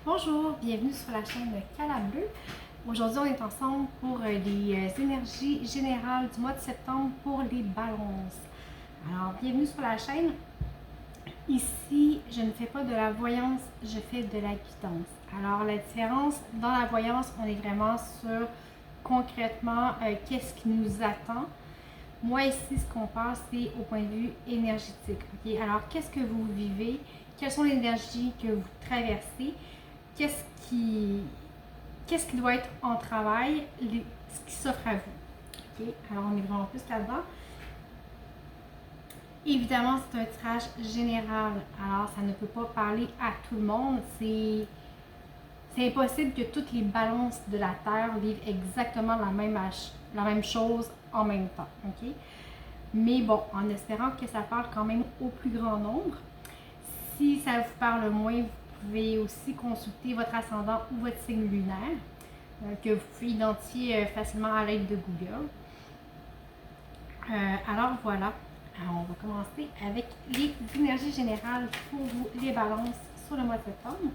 Bonjour, bienvenue sur la chaîne Cala Bleu. Aujourd'hui, on est ensemble pour les énergies générales du mois de septembre pour les balances. Alors, bienvenue sur la chaîne. Ici, je ne fais pas de la voyance, je fais de la guidance. Alors, la différence, dans la voyance, on est vraiment sur concrètement qu'est-ce qui nous attend. Moi, ici, ce qu'on passe, c'est au point de vue énergétique. Okay? Alors, qu'est-ce que vous vivez? Quelles sont les énergies que vous traversez? Qu'est-ce qui doit être en travail, ce qui s'offre à vous. Okay? Alors, on est vraiment plus là-dedans. Évidemment, c'est un tirage général. Alors, ça ne peut pas parler à tout le monde. C'est impossible que toutes les balances de la Terre vivent exactement la même chose en même temps. Okay? Mais bon, en espérant que ça parle quand même au plus grand nombre. Si ça vous parle moins, vous pouvez aussi consulter votre ascendant ou votre signe lunaire, que vous pouvez identifier facilement à l'aide de Google. Alors voilà, alors, on va commencer avec les énergies générales pour vous, les balances sur le mois de septembre.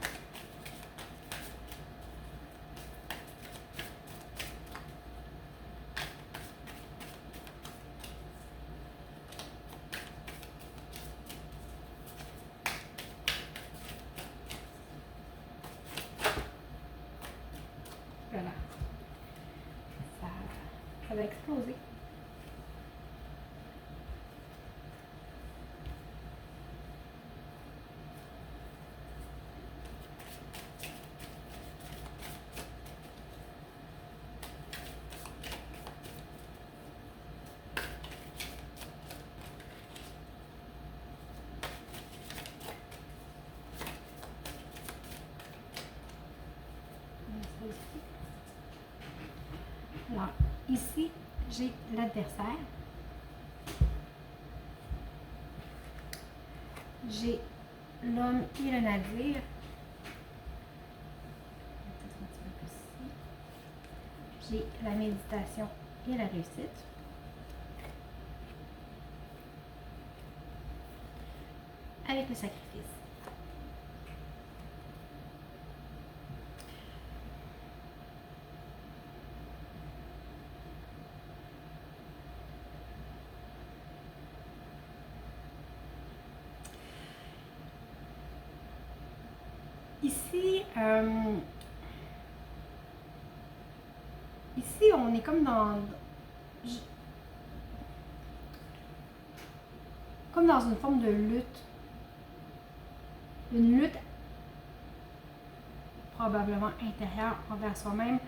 Voilà, ça va exploser. Alors, ici, j'ai l'adversaire. J'ai l'homme et le navire. J'ai la méditation et la réussite. Avec le sacrifice. Ici, on est comme dans une forme de lutte. Une lutte probablement intérieure envers soi-même.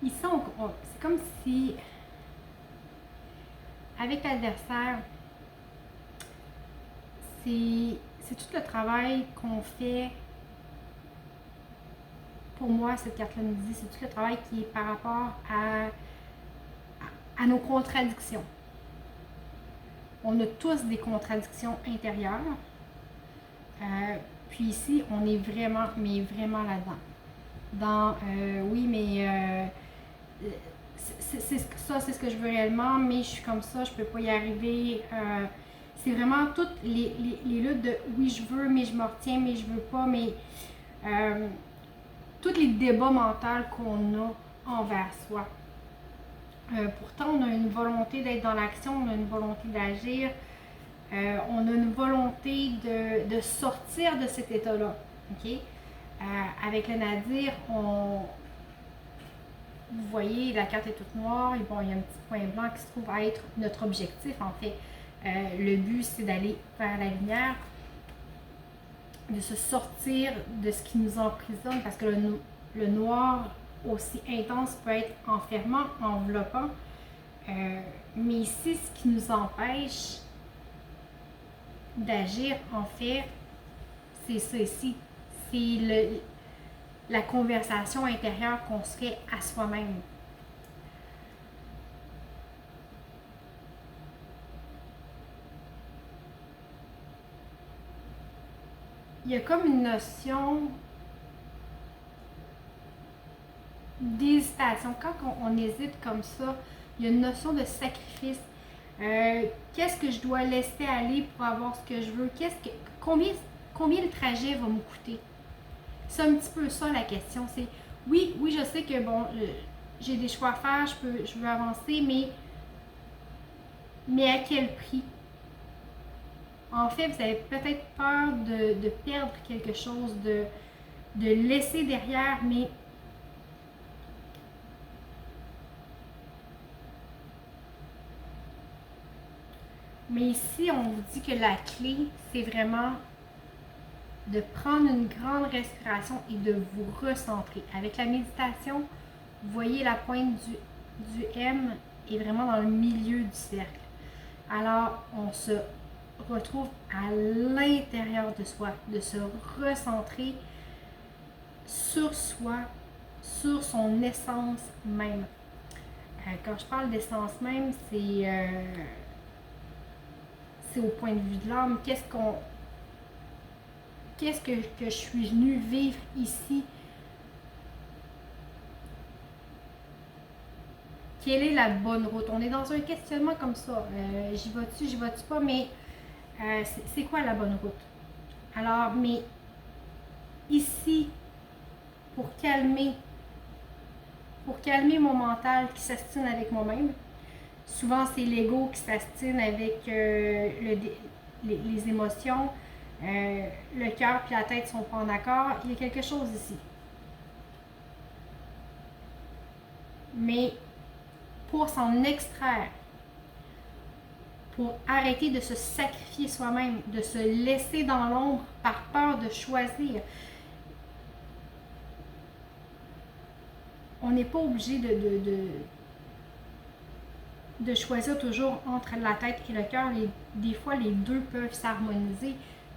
Ici, c'est comme si, avec l'adversaire, c'est tout le travail qu'on fait. Pour moi, cette carte-là nous dit, c'est tout le travail qui est par rapport à nos contradictions. On a tous des contradictions intérieures. Puis ici, on est vraiment, mais vraiment là-dedans. Oui, mais c'est ce que je veux réellement, mais je suis comme ça, je peux pas y arriver. C'est vraiment toutes les luttes de oui, je veux, mais je me retiens, mais je veux pas, mais tous les débats mentaux qu'on a envers soi. Pourtant, on a une volonté d'être dans l'action, on a une volonté d'agir, on a une volonté de sortir de cet état-là. Okay? Avec le nadir, vous voyez, la carte est toute noire, et bon, il y a un petit point blanc qui se trouve à être notre objectif en fait. Le but, c'est d'aller vers la lumière, de se sortir de ce qui nous emprisonne, parce que le noir aussi intense peut être enfermant, enveloppant. Mais ici, ce qui nous empêche d'agir, en fait, c'est ça ici. C'est la conversation intérieure qu'on se fait à soi-même. Il y a comme une notion d'hésitation. Quand on hésite comme ça, Il y a une notion de sacrifice. Qu'est-ce que je dois laisser aller pour avoir ce que je veux? Combien le trajet va me coûter? C'est un petit peu ça la question. C'est oui, je sais que bon, j'ai des choix à faire, je veux avancer, mais à quel prix? En fait, vous avez peut-être peur de perdre quelque chose, de laisser derrière, mais ici, on vous dit que la clé, c'est vraiment de prendre une grande respiration et de vous recentrer. Avec la méditation, vous voyez la pointe du M est vraiment dans le milieu du cercle. Alors, on se retrouve à l'intérieur de soi, de se recentrer sur soi, sur son essence même. Quand je parle d'essence même, c'est au point de vue de l'âme. Qu'est-ce que je suis venue vivre ici? Quelle est la bonne route? On est dans un questionnement comme ça. J'y vais-tu pas, mais c'est quoi la bonne route? Alors, mais ici, pour calmer mon mental qui s'astine avec moi-même, souvent c'est l'ego qui s'astine avec les émotions, le cœur et la tête ne sont pas en accord. Il y a quelque chose ici. Mais pour s'en extraire, pour arrêter de se sacrifier soi-même, de se laisser dans l'ombre par peur de choisir, on n'est pas obligé de choisir toujours entre la tête et le cœur. Des fois, les deux peuvent s'harmoniser.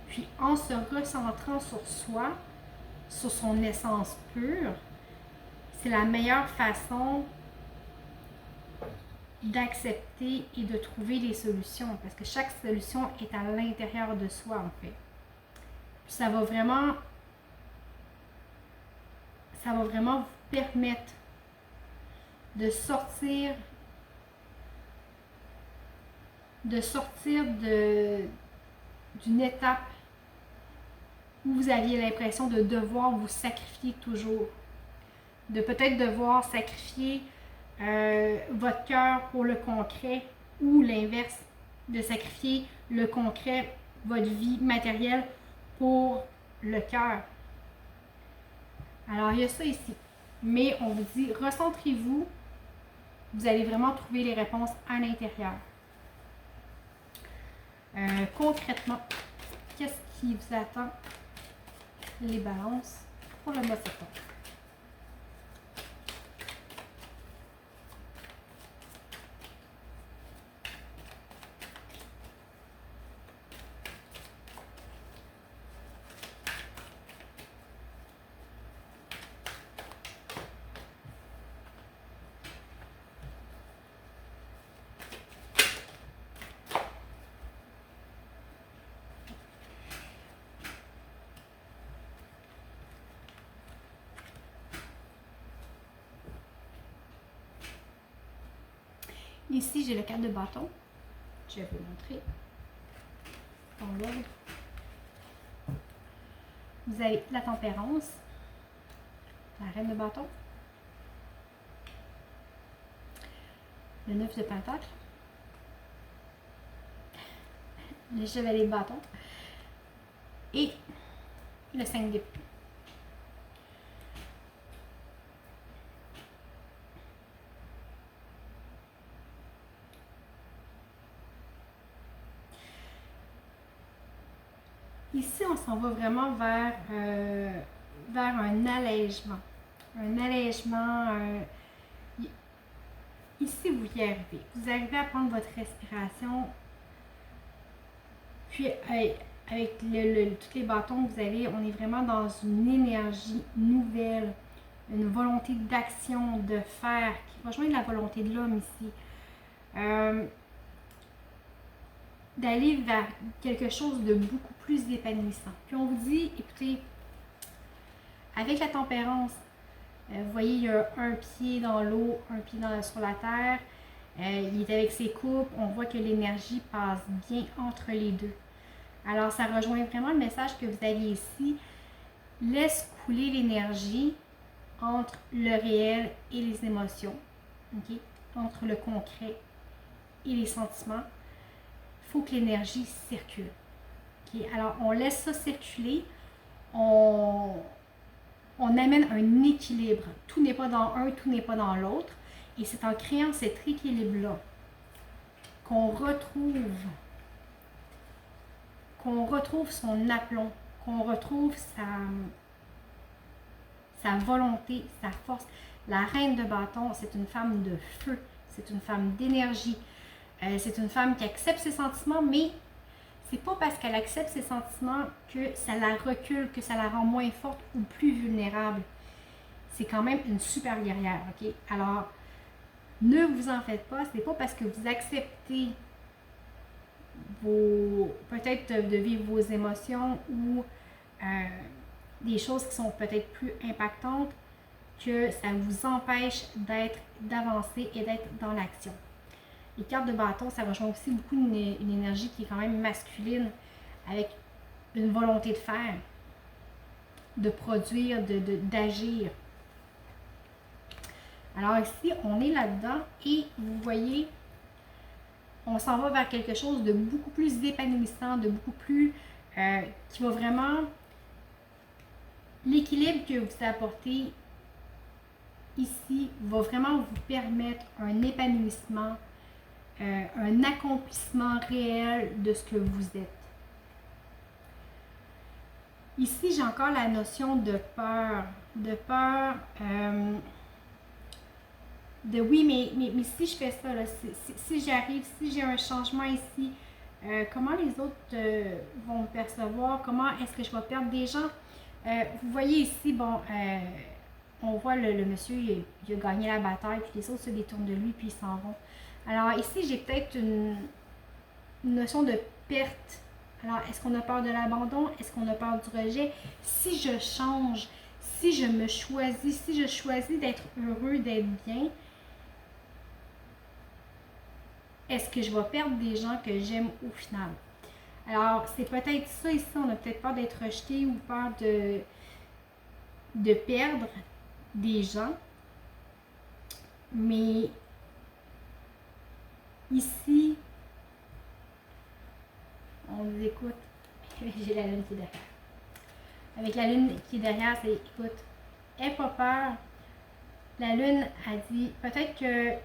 Puis en se recentrant sur soi, sur son essence pure, c'est la meilleure façon d'accepter et de trouver les solutions. Parce que chaque solution est à l'intérieur de soi, en fait. Puis ça va vraiment vous permettre de sortir d'une étape où vous aviez l'impression de devoir vous sacrifier toujours. De peut-être devoir sacrifier votre cœur pour le concret ou l'inverse, de sacrifier le concret, votre vie matérielle pour le cœur. Alors, il y a ça ici. Mais on vous dit, recentrez-vous, vous allez vraiment trouver les réponses à l'intérieur. Concrètement, qu'est-ce qui vous attend, les balances, pour le mois de septembre? Ici, j'ai le 4 de bâton. Je vais vous montrer dans l'ordre. Vous avez la tempérance, la reine de bâton, le 9 de pentacle, le chevalier de bâton et le 5 d'épée. Ici, on s'en va vraiment vers un allègement. Un allègement. Ici, vous y arrivez. Vous arrivez à prendre votre respiration. Puis, avec tous les bâtons que vous avez, on est vraiment dans une énergie nouvelle, une volonté d'action, de faire, qui rejoint la volonté de l'homme ici. D'aller vers quelque chose de beaucoup plus épanouissant. Puis on vous dit, écoutez, avec la tempérance, vous voyez, il y a un pied dans l'eau, un pied sur la terre. Il est avec ses couples. On voit que l'énergie passe bien entre les deux. Alors, ça rejoint vraiment le message que vous aviez ici. Laisse couler l'énergie entre le réel et les émotions. Okay? Entre le concret et les sentiments. Il faut que l'énergie circule. Okay? Alors, on laisse ça circuler. On amène un équilibre. Tout n'est pas dans un, tout n'est pas dans l'autre. Et c'est en créant cet équilibre-là qu'on retrouve son aplomb, qu'on retrouve sa volonté, sa force. La reine de bâton, c'est une femme de feu, c'est une femme d'énergie. C'est une femme qui accepte ses sentiments, mais c'est pas parce qu'elle accepte ses sentiments que ça la recule, que ça la rend moins forte ou plus vulnérable. C'est quand même une super guerrière, ok? Alors, ne vous en faites pas, c'est pas parce que vous acceptez peut-être de vivre vos émotions ou des choses qui sont peut-être plus impactantes que ça vous empêche d'avancer et d'être dans l'action. Les cartes de bâton, ça rejoint aussi beaucoup une énergie qui est quand même masculine, avec une volonté de faire, de produire, d'agir. Alors ici, on est là-dedans et vous voyez, on s'en va vers quelque chose de beaucoup plus épanouissant, de beaucoup plus... qui va vraiment... L'équilibre que vous apportez ici va vraiment vous permettre un épanouissement, un accomplissement réel de ce que vous êtes. Ici, j'ai encore la notion de peur. De peur... oui, mais si je fais ça, là, si j'arrive, si j'ai un changement ici, comment les autres vont me percevoir? Comment est-ce que je vais perdre des gens? Vous voyez ici, bon, on voit le monsieur, il a gagné la bataille, puis les autres se détournent de lui, puis ils s'en vont. Alors ici, j'ai peut-être une notion de perte. Alors, est-ce qu'on a peur de l'abandon? Est-ce qu'on a peur du rejet? Si je change, si je me choisis, si je choisis d'être heureux, d'être bien, est-ce que je vais perdre des gens que j'aime au final? Alors, c'est peut-être ça ici, on a peut-être peur d'être rejeté ou peur de perdre des gens. Mais ici, on nous écoute. J'ai la lune qui est derrière. Avec la lune qui est derrière, c'est écoute, aie pas peur. La lune a dit peut-être que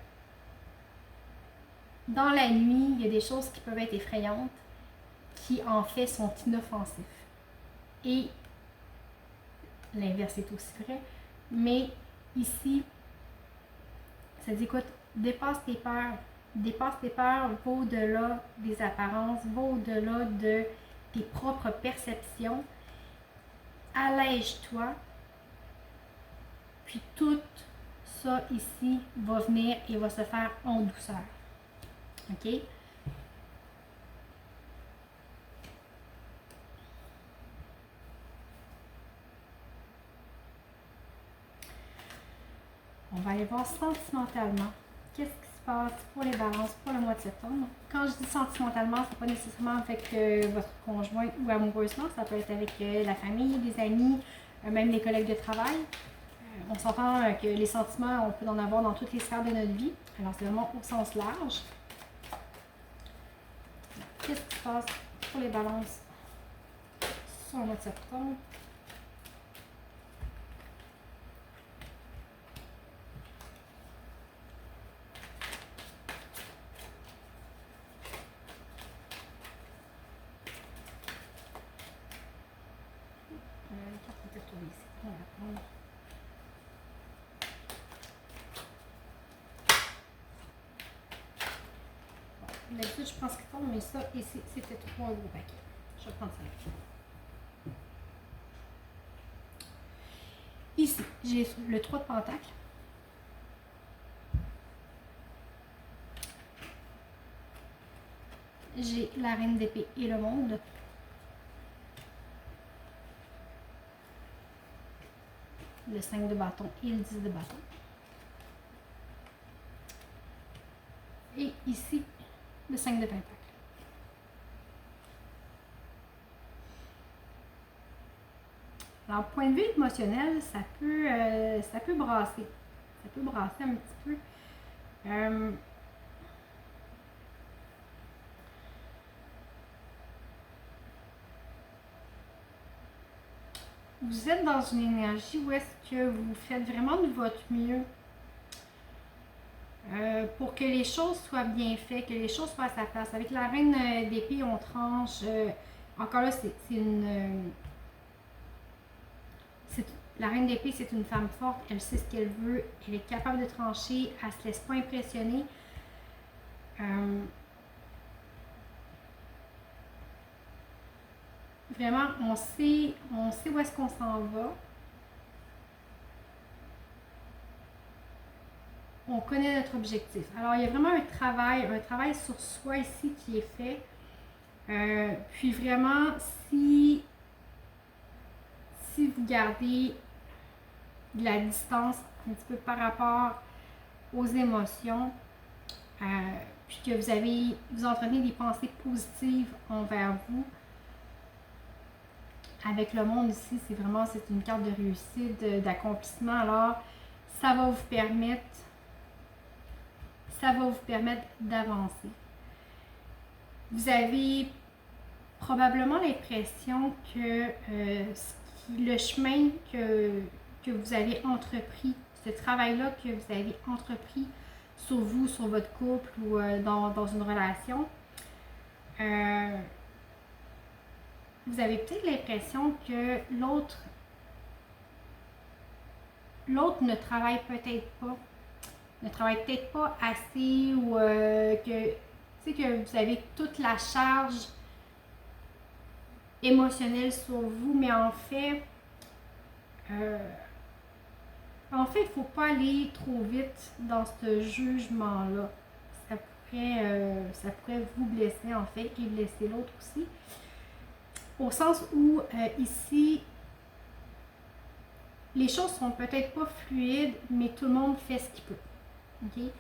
dans la nuit, il y a des choses qui peuvent être effrayantes, qui en fait sont inoffensifs. Et l'inverse est aussi vrai. Mais ici, ça dit écoute, dépasse tes peurs. Dépasse tes peurs, va au-delà des apparences, va au-delà de tes propres perceptions. Allège-toi. Puis tout ça ici va venir et va se faire en douceur. OK? On va aller voir sentimentalement. Qu'est-ce qui se passe pour les balances pour le mois de septembre? Quand je dis sentimentalement, c'est pas nécessairement avec votre conjoint ou amoureusement. Ça peut être avec la famille, les amis, même les collègues de travail. On s'entend que les sentiments, on peut en avoir dans toutes les sphères de notre vie. Alors, c'est vraiment au sens large. Qu'est-ce qui se passe pour les balances sur le mois de septembre? D'habitude, je prends ce qui tombe, mais ça, ici, c'était 3 gros paquets. Je vais prendre ça. Ici, j'ai le 3 de pentacle. J'ai la reine d'épée et le monde. Le 5 de bâton et le 10 de bâton. Et ici, le 5 de Pentacle. Alors, point de vue émotionnel, ça peut brasser. Ça peut brasser un petit peu. Vous êtes dans une énergie où est-ce que vous faites vraiment de votre mieux pour que les choses soient bien faites, que les choses soient à sa place. Avec la reine d'épée, on tranche. Encore là, c'est une... la reine d'épée, c'est une femme forte. Elle sait ce qu'elle veut. Elle est capable de trancher. Elle ne se laisse pas impressionner. Vraiment, on sait où est-ce qu'on s'en va. On connaît notre objectif. Alors, il y a vraiment un travail sur soi ici qui est fait. Puis vraiment, si vous gardez de la distance un petit peu par rapport aux émotions, puis que vous entretenez des pensées positives envers vous, avec le monde ici, c'est une carte de réussite, d'accomplissement. Alors, ça va vous permettre d'avancer. Vous avez probablement l'impression que le chemin que vous avez entrepris, ce travail-là que vous avez entrepris sur vous, sur votre couple ou dans une relation, vous avez peut-être l'impression que l'autre ne travaille peut-être pas assez, ou que vous avez toute la charge émotionnelle sur vous, mais en fait, il ne faut pas aller trop vite dans ce jugement-là. Ça pourrait vous blesser en fait et blesser l'autre aussi. Au sens où ici, les choses sont peut-être pas fluides, mais tout le monde fait ce qu'il peut. Okay?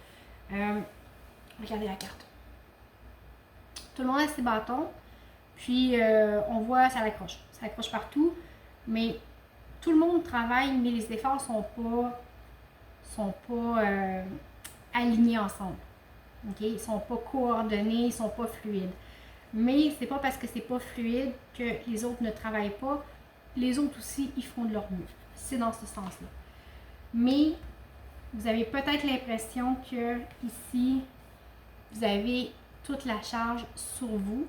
Regardez la carte. Tout le monde a ses bâtons, puis on voit ça accroche partout, mais tout le monde travaille, mais les efforts sont pas alignés ensemble. Okay? Ils sont pas coordonnés, ils sont pas fluides. Mais c'est pas parce que c'est pas fluide que les autres ne travaillent pas. Les autres aussi, ils font de leur mieux. C'est dans ce sens-là. Mais vous avez peut-être l'impression que ici, vous avez toute la charge sur vous.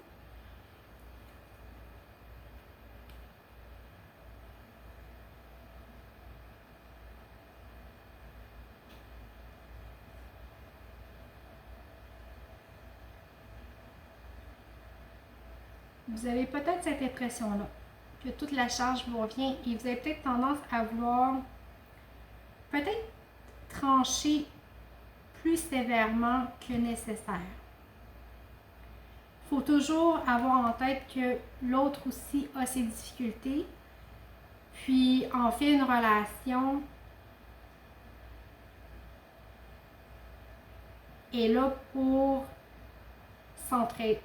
Vous avez peut-être cette impression-là, que toute la charge vous revient et vous avez peut-être tendance à vouloir peut-être trancher plus sévèrement que nécessaire. Il faut toujours avoir en tête que l'autre aussi a ses difficultés. Puis, en fait, une relation est là pour s'entraider.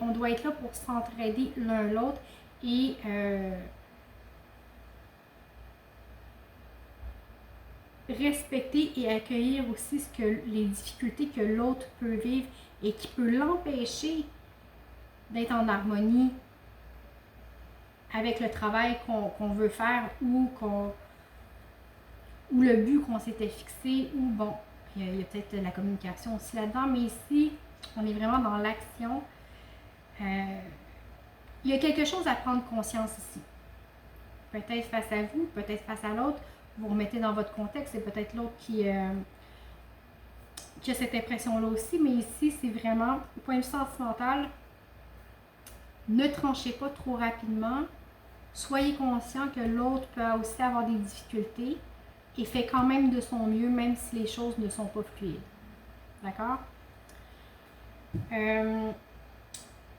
On doit être là pour s'entraider l'un l'autre et respecter et accueillir aussi les difficultés que l'autre peut vivre et qui peut l'empêcher d'être en harmonie avec le travail qu'on veut faire ou le but qu'on s'était fixé, ou bon, il y a peut-être la communication aussi là-dedans, mais ici, on est vraiment dans l'action. Il y a quelque chose à prendre conscience ici. Peut-être face à vous, peut-être face à l'autre. Vous remettez dans votre contexte, c'est peut-être l'autre qui a cette impression-là aussi, mais ici, c'est vraiment, au point de vue sentimental, ne tranchez pas trop rapidement. Soyez conscient que l'autre peut aussi avoir des difficultés et fait quand même de son mieux, même si les choses ne sont pas fluides. D'accord?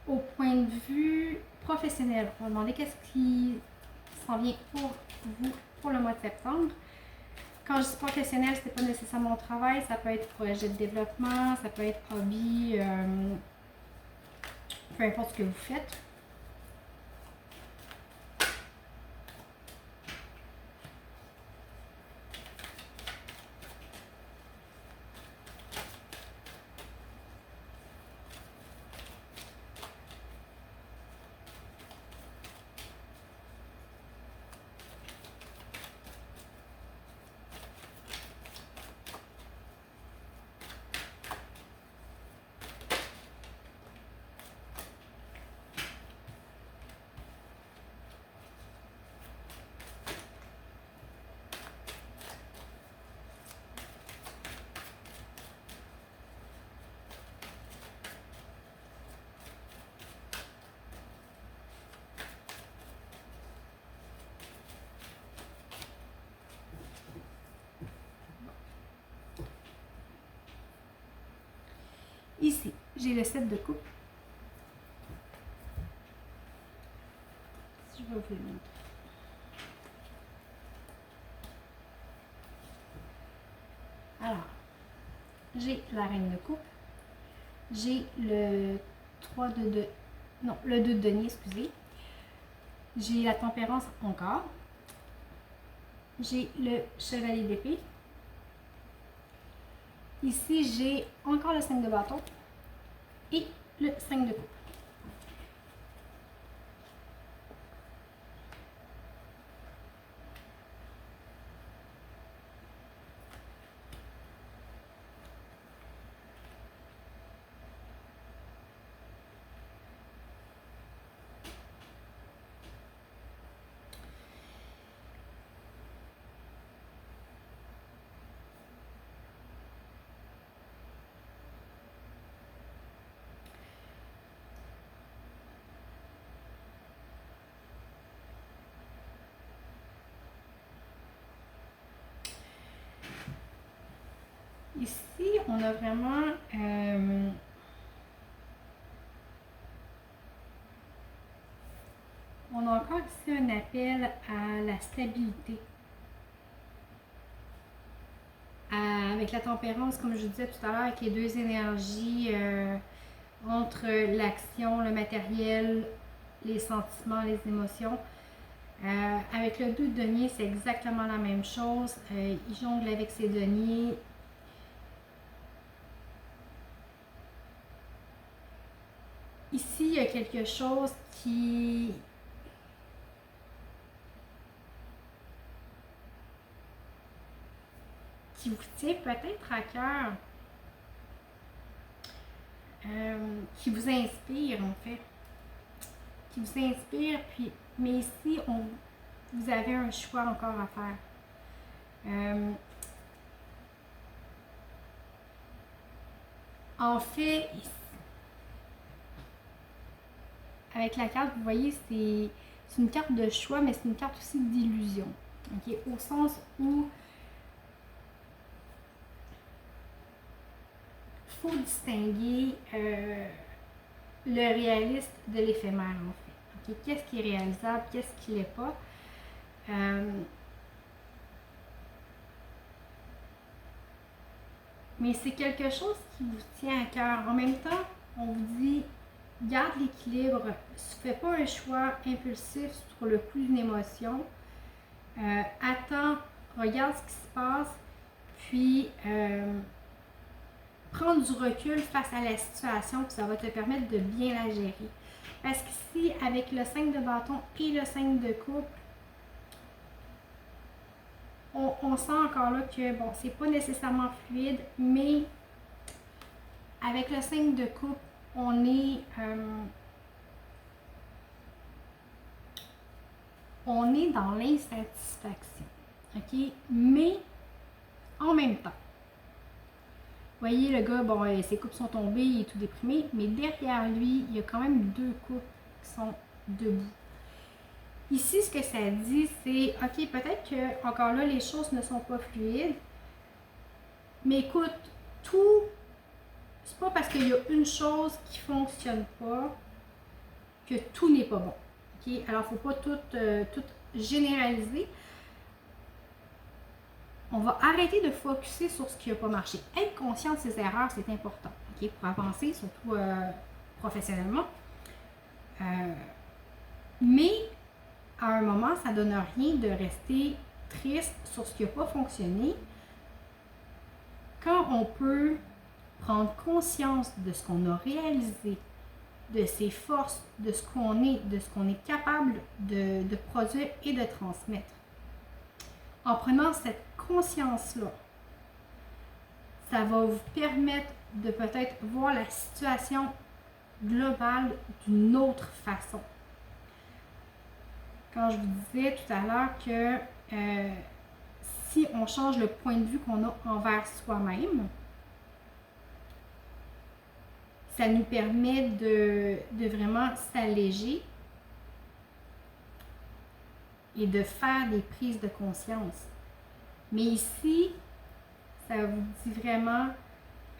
Au point de vue professionnel, on va demander qu'est-ce qui s'en vient pour vous pour le mois de septembre. Quand je dis professionnel, c'est pas nécessairement au travail, ça peut être projet de développement, ça peut être hobby, peu importe ce que vous faites. Ici, j'ai le set de coupe. Je vais vous le montrer. Alors, j'ai la reine de coupe. J'ai le 3 de... Non, le 2 de denier, excusez. J'ai la tempérance encore. J'ai le chevalier d'épée. Ici, j'ai encore le 5 de bâton et le 5 de coupe. Ici, on a vraiment on a encore ici un appel à la stabilité. Avec la tempérance, comme je vous disais tout à l'heure, avec les deux énergies entre l'action, le matériel, les sentiments, les émotions. Avec le 2 de denier, c'est exactement la même chose. Il jongle avec ses deniers. Ici, il y a quelque chose qui vous tient peut-être à cœur, qui vous inspire en fait, qui vous inspire, puis, mais ici, vous avez un choix encore à faire. En fait, avec la carte, vous voyez, c'est une carte de choix, mais c'est une carte aussi d'illusion. Okay? Au sens où il faut distinguer le réaliste de l'éphémère, en fait. Okay? Qu'est-ce qui est réalisable, qu'est-ce qui ne l'est pas. Mais c'est quelque chose qui vous tient à cœur. En même temps, on vous dit, garde l'équilibre, ne fais pas un choix impulsif sur le coup d'une émotion. Attends, regarde ce qui se passe, puis prends du recul face à la situation, puis ça va te permettre de bien la gérer. Parce qu'ici, avec le 5 de bâton et le 5 de coupe, on sent encore là que, bon, c'est pas nécessairement fluide, mais avec le 5 de coupe, on est dans l'insatisfaction, ok? Mais, en même temps, vous voyez, le gars, bon, ses coupes sont tombées, il est tout déprimé, mais derrière lui, il y a quand même deux coupes qui sont debout. Ici, ce que ça dit, c'est, ok, peut-être que, encore là, les choses ne sont pas fluides, mais écoute, tout, c'est pas parce qu'il y a une chose qui fonctionne pas que tout n'est pas bon. Okay? Alors, il ne faut pas tout généraliser. on va arrêter de focusser sur ce qui n'a pas marché. Être conscient de ses erreurs, c'est important, ok, pour avancer, surtout professionnellement. Mais à un moment, ça ne donne rien de rester triste sur ce qui n'a pas fonctionné quand on peut prendre conscience de ce qu'on a réalisé, de ses forces, de ce qu'on est capable de produire et de transmettre. En prenant cette conscience-là, ça va vous permettre de peut-être voir la situation globale d'une autre façon. Quand je vous disais tout à l'heure que si on change le point de vue qu'on a envers soi-même, ça nous permet de vraiment s'alléger et de faire des prises de conscience. Mais ici, ça vous dit vraiment,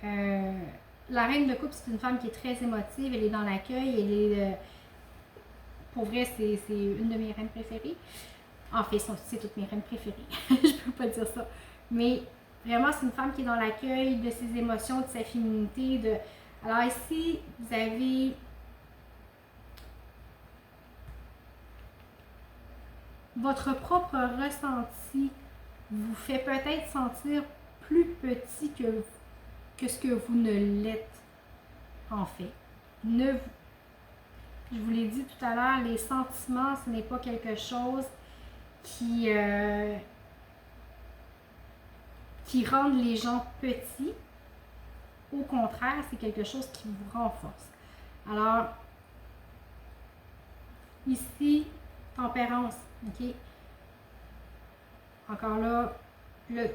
la reine de coupe, c'est une femme qui est très émotive, elle est dans l'accueil, elle est, pour vrai, c'est une de mes reines préférées. En fait, c'est toutes mes reines préférées, je peux pas dire ça. Mais vraiment, c'est une femme qui est dans l'accueil de ses émotions, de sa féminité. Alors ici, vous avez votre propre ressenti vous fait peut-être sentir plus petit que ce que vous ne l'êtes en fait. Je vous l'ai dit tout à l'heure, les sentiments, ce n'est pas quelque chose qui rendent les gens petits. Au contraire, c'est quelque chose qui vous renforce. Alors, ici, tempérance, ok? Encore là, il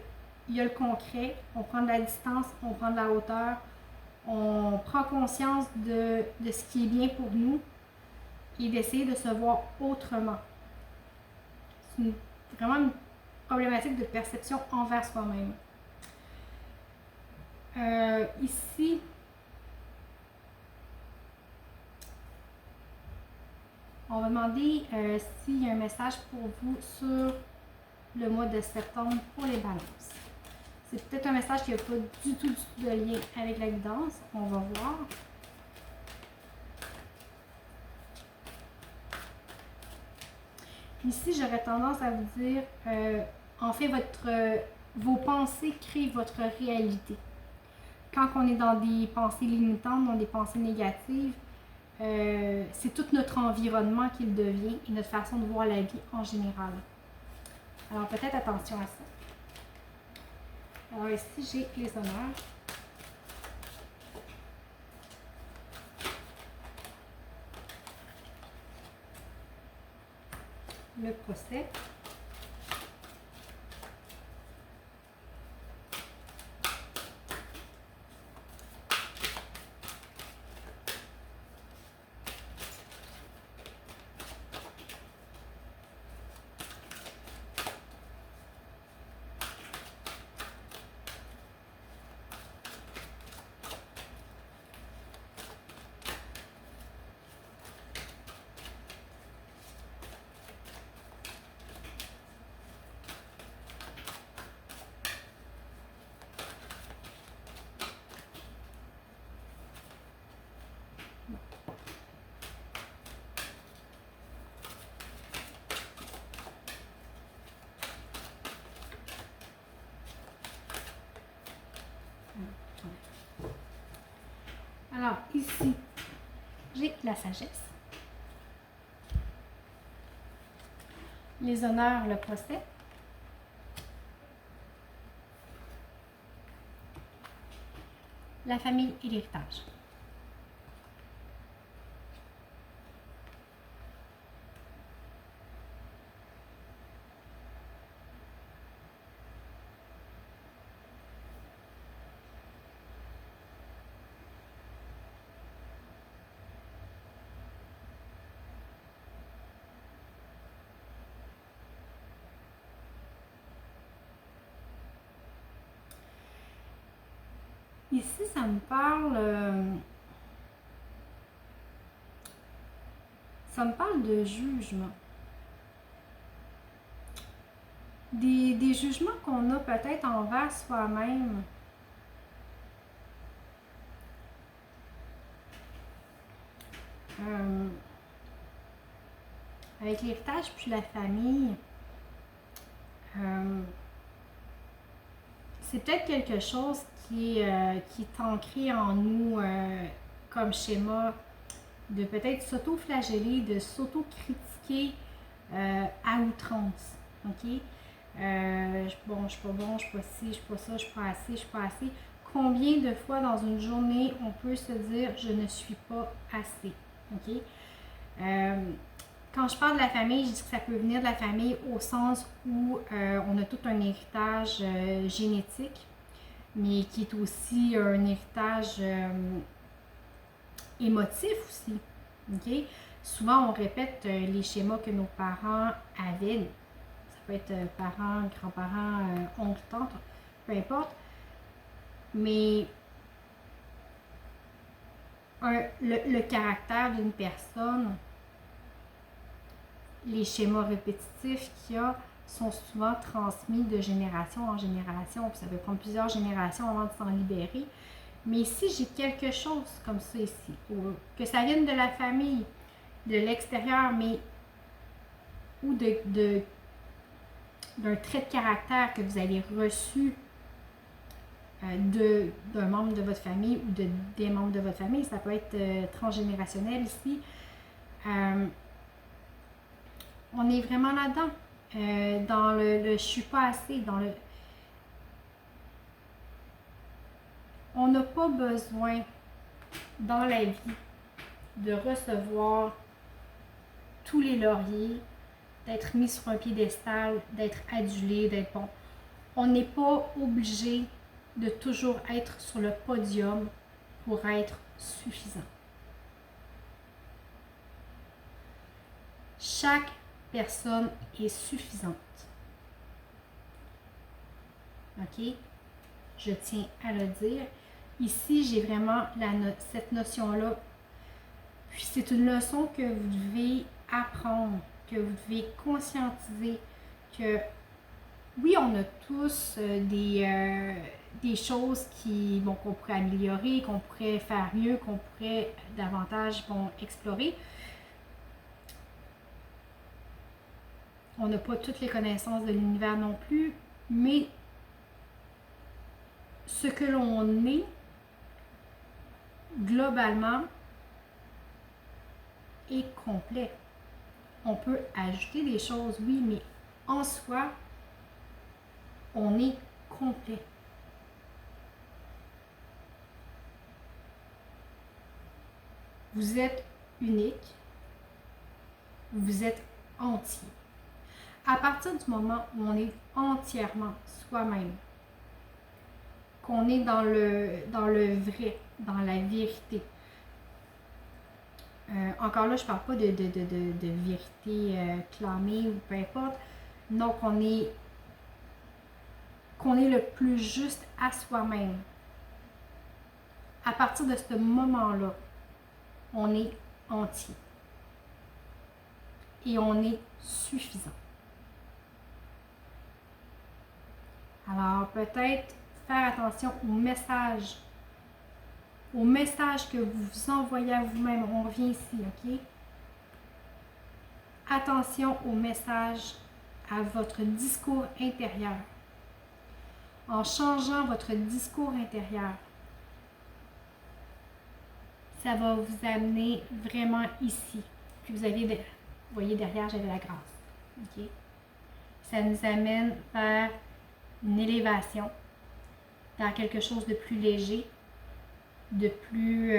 y a le concret, on prend de la distance, on prend de la hauteur, on prend conscience de ce qui est bien pour nous et d'essayer de se voir autrement. C'est vraiment une problématique de perception envers soi-même. Ici, on va demander s'il y a un message pour vous sur le mois de septembre pour les balances. C'est peut-être un message qui n'a pas du tout de lien avec la guidance. On va voir. Ici, j'aurais tendance à vous dire, en fait, vos pensées créent votre réalité. Quand on est dans des pensées limitantes, dans des pensées négatives, c'est tout notre environnement qui le devient et notre façon de voir la vie en général. Alors peut-être attention à ça. Alors ici, j'ai les honneurs. Le procès. Alors, ici, j'ai la sagesse, les honneurs, le procès, la famille et l'héritage. Ici, ça me parle de jugement. des jugements qu'on a peut-être envers soi-même. Avec l'héritage puis la famille, c'est peut-être quelque chose qui est ancré en nous comme schéma de peut-être s'auto-flageller, de s'auto-critiquer à outrance. OK? Bon, je suis pas bon, je suis pas ci, je suis pas ça, je suis pas assez, je suis pas assez. Combien de fois dans une journée on peut se dire je ne suis pas assez? OK? Quand je parle de la famille, je dis que ça peut venir de la famille au sens où on a tout un héritage génétique, mais qui est aussi un héritage émotif aussi. Okay? Souvent, on répète les schémas que nos parents avaient. Ça peut être parents, grands-parents, oncles, tantes, peu importe. Mais le caractère d'une personne, les schémas répétitifs qu'il y a sont souvent transmis de génération en génération. Puis ça peut prendre plusieurs générations avant de s'en libérer. Mais si j'ai quelque chose comme ça ici, que ça vienne de la famille, de l'extérieur, mais ou d'un trait de caractère que vous avez reçu d'un membre de votre famille ou des membres de votre famille, ça peut être transgénérationnel ici. On est vraiment là-dedans, dans le je suis pas assez, dans le. On n'a pas besoin dans la vie de recevoir tous les lauriers, d'être mis sur un piédestal, d'être adulé, d'être bon. On n'est pas obligé de toujours être sur le podium pour être suffisant. Chaque personne est suffisante. OK? Je tiens à le dire. Ici, j'ai vraiment cette notion-là. Puis c'est une leçon que vous devez apprendre, que vous devez conscientiser, que oui, on a tous des choses qu'on pourrait améliorer, qu'on pourrait faire mieux, qu'on pourrait davantage explorer. On n'a pas toutes les connaissances de l'univers non plus, mais ce que l'on est, globalement, est complet. On peut ajouter des choses, oui, mais en soi, on est complet. Vous êtes unique. Vous êtes entier. À partir du moment où on est entièrement soi-même, qu'on est dans le vrai, dans la vérité. Encore là, je ne parle pas de vérité clamée ou peu importe. Non, qu'on est le plus juste à soi-même. À partir de ce moment-là, on est entier. Et on est suffisant. Alors, peut-être faire attention aux messages que vous vous envoyez à vous-même. On revient ici, OK? Attention aux messages, à votre discours intérieur. En changeant votre discours intérieur, ça va vous amener vraiment ici. Puis vous voyez derrière, j'avais la grâce. OK? Ça nous amène vers une élévation, vers quelque chose de plus léger, de plus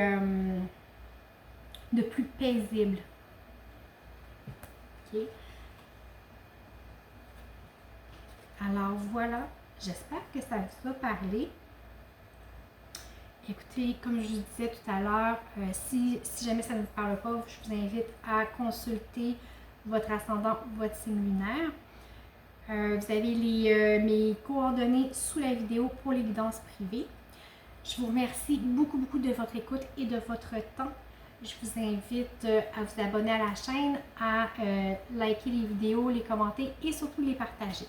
paisible. OK? Alors voilà, j'espère que ça vous a parlé. Écoutez, comme je vous disais tout à l'heure, si jamais ça ne vous parle pas, je vous invite à consulter votre ascendant ou votre signe lunaire. Vous avez mes coordonnées sous la vidéo pour les guidances privées. Je vous remercie beaucoup, beaucoup de votre écoute et de votre temps. Je vous invite à vous abonner à la chaîne, à liker les vidéos, les commenter et surtout les partager.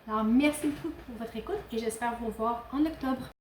Alors, merci beaucoup pour votre écoute et j'espère vous revoir en octobre.